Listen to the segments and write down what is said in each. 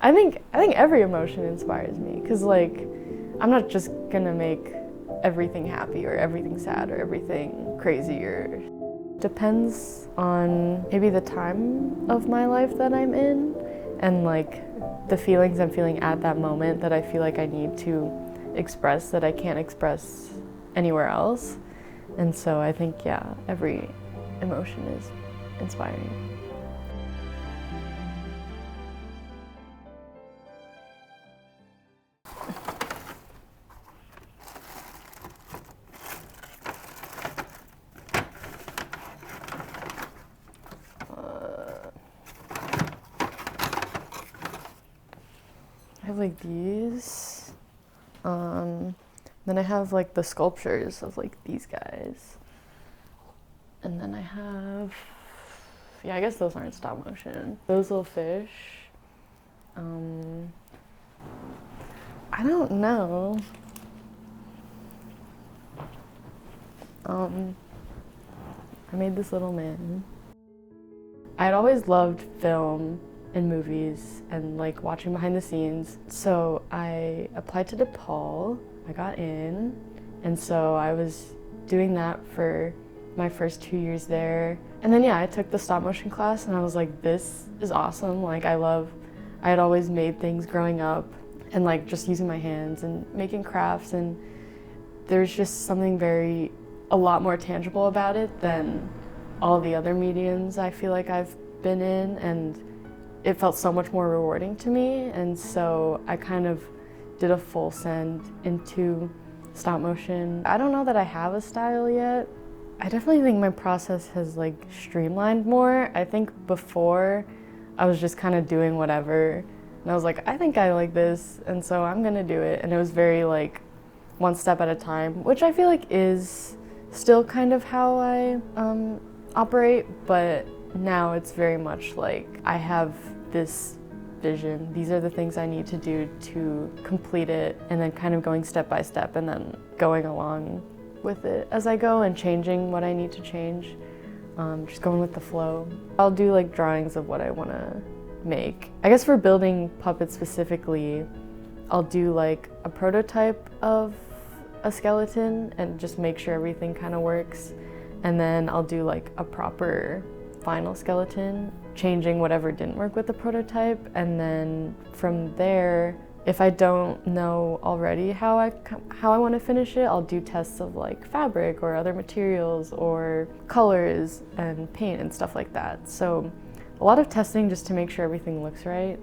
I think every emotion inspires me, because like I'm not just gonna make everything happy or everything sad or everything crazy, or depends on maybe the time of my life that I'm in and like the feelings I'm feeling at that moment that I feel like I need to express that I can't express anywhere else. And so I think, yeah, every emotion is inspiring. I have like these, then I have like the sculptures of like these guys, and then I have, yeah, I guess those aren't stop motion. Those little fish, I don't know. I made this little man. I'd always loved film and movies and like watching behind the scenes. So I applied to DePaul, I got in, and so I was doing that for my first 2 years there. And then yeah, I took the stop motion class and I was like, this is awesome. Like I had always made things growing up and like just using my hands and making crafts, and there's just something a lot more tangible about it than all the other mediums I feel like I've been in, and it felt so much more rewarding to me. And so I kind of did a full send into stop motion. I don't know that I have a style yet. I definitely think my process has like streamlined more. I think before I was just kind of doing whatever, and I was like, I think I like this, and so I'm gonna do it. And it was very like one step at a time, which I feel like is still kind of how I operate, but now it's very much like I have this vision. These are the things I need to do to complete it, and then kind of going step by step and then going along with it as I go and changing what I need to change, just going with the flow. I'll do like drawings of what I want to make. I guess for building puppets specifically, I'll do like a prototype of a skeleton and just make sure everything kind of works, and then I'll do like a proper final skeleton, changing whatever didn't work with the prototype. And then from there, if I don't know already how I want to finish it, I'll do tests of like fabric or other materials or colors and paint and stuff like that. So a lot of testing just to make sure everything looks right,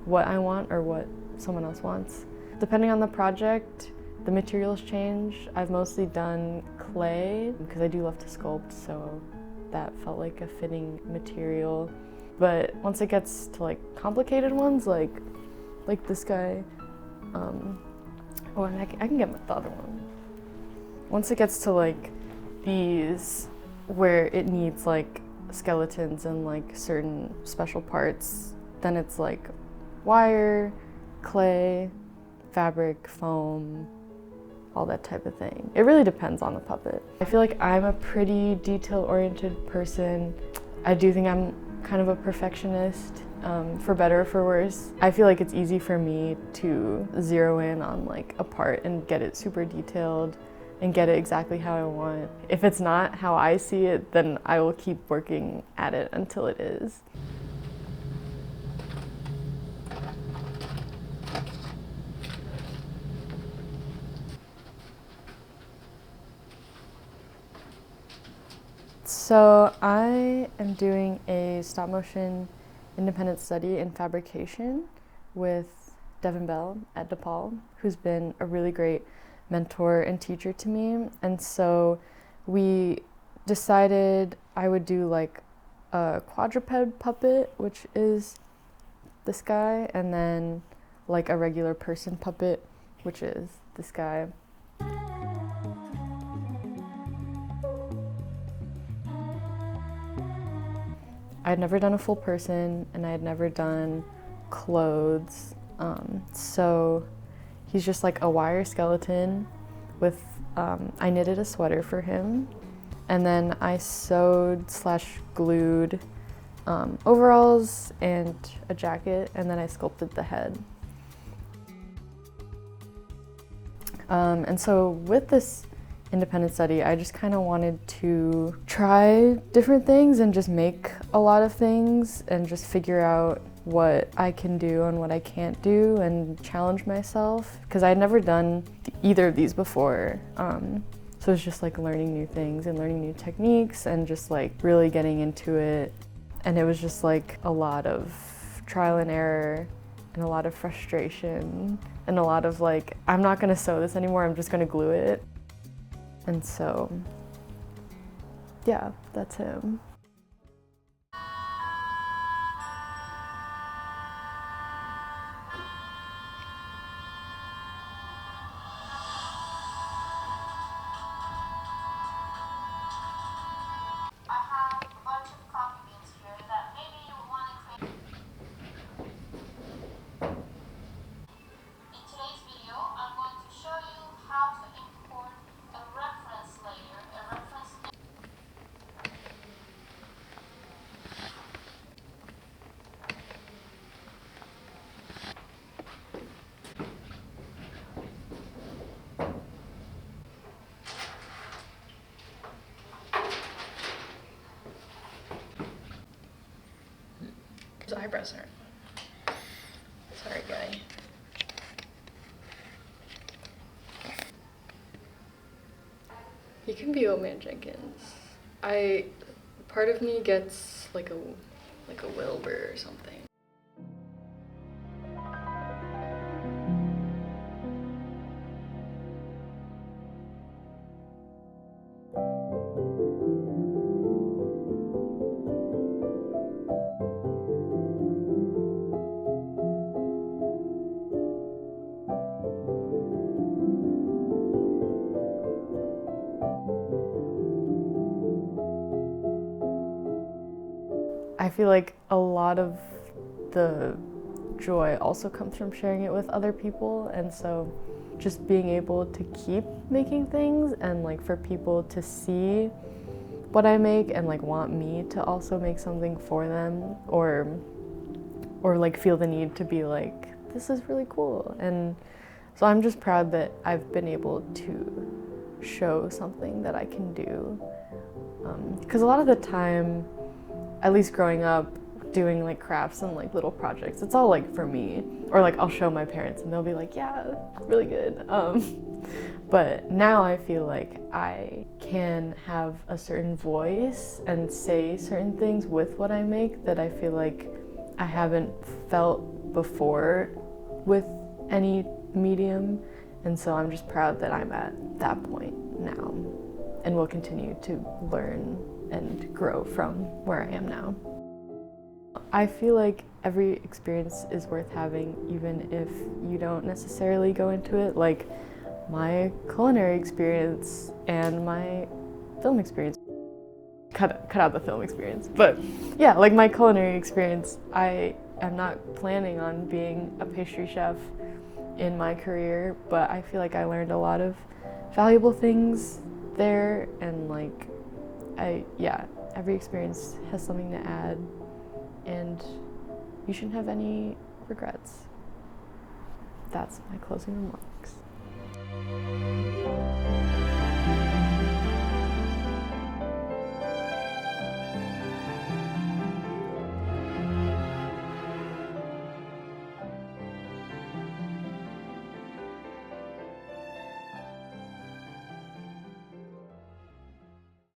what I want or what someone else wants. Depending on the project, the materials change. I've mostly done clay because I do love to sculpt, so that felt like a fitting material. But once it gets to like complicated ones, like this guy, and I can get the other one. Once it gets to like these, where it needs like skeletons and like certain special parts, then it's like wire, clay, fabric, foam, all that type of thing. It really depends on the puppet. I feel like I'm a pretty detail-oriented person. I do think I'm kind of a perfectionist, for better or for worse. I feel like it's easy for me to zero in on like a part and get it super detailed and get it exactly how I want. If it's not how I see it, then I will keep working at it until it is. So I am doing a stop motion independent study in fabrication with Devin Bell at DePaul, who's been a really great mentor and teacher to me. And so we decided I would do like a quadruped puppet, which is this guy, and then like a regular person puppet, which is this guy. I had never done a full person, and I had never done clothes. So he's just like a wire skeleton with, I knitted a sweater for him, and then I sewed / glued overalls and a jacket, and then I sculpted the head. And so with this independent study, I just kind of wanted to try different things and just make a lot of things and just figure out what I can do and what I can't do and challenge myself, because I had never done either of these before. So it's just like learning new things and learning new techniques and just like really getting into it. And it was just like a lot of trial and error and a lot of frustration and a lot of like, I'm not gonna sew this anymore, I'm just gonna glue it. And so, yeah, that's him. His eyebrows aren't. Sorry, guy. He can be Old Man Jenkins. Part of me gets like a Wilbur or something. I feel like a lot of the joy also comes from sharing it with other people, and so just being able to keep making things and like for people to see what I make and like want me to also make something for them, or like feel the need to be like, this is really cool. And so I'm just proud that I've been able to show something that I can do, because a lot of the time, at least growing up, doing like crafts and like little projects, it's all like for me, or like I'll show my parents and they'll be like, yeah, really good. But now I feel like I can have a certain voice and say certain things with what I make that I feel like I haven't felt before with any medium. And so I'm just proud that I'm at that point now and will continue to learn and grow from where I am now. I feel like every experience is worth having, even if you don't necessarily go into it. Like my culinary experience and my film experience. Cut out the film experience. But yeah, like my culinary experience, I am not planning on being a pastry chef in my career, but I feel like I learned a lot of valuable things there, and like every experience has something to add, and you shouldn't have any regrets. That's my closing remarks.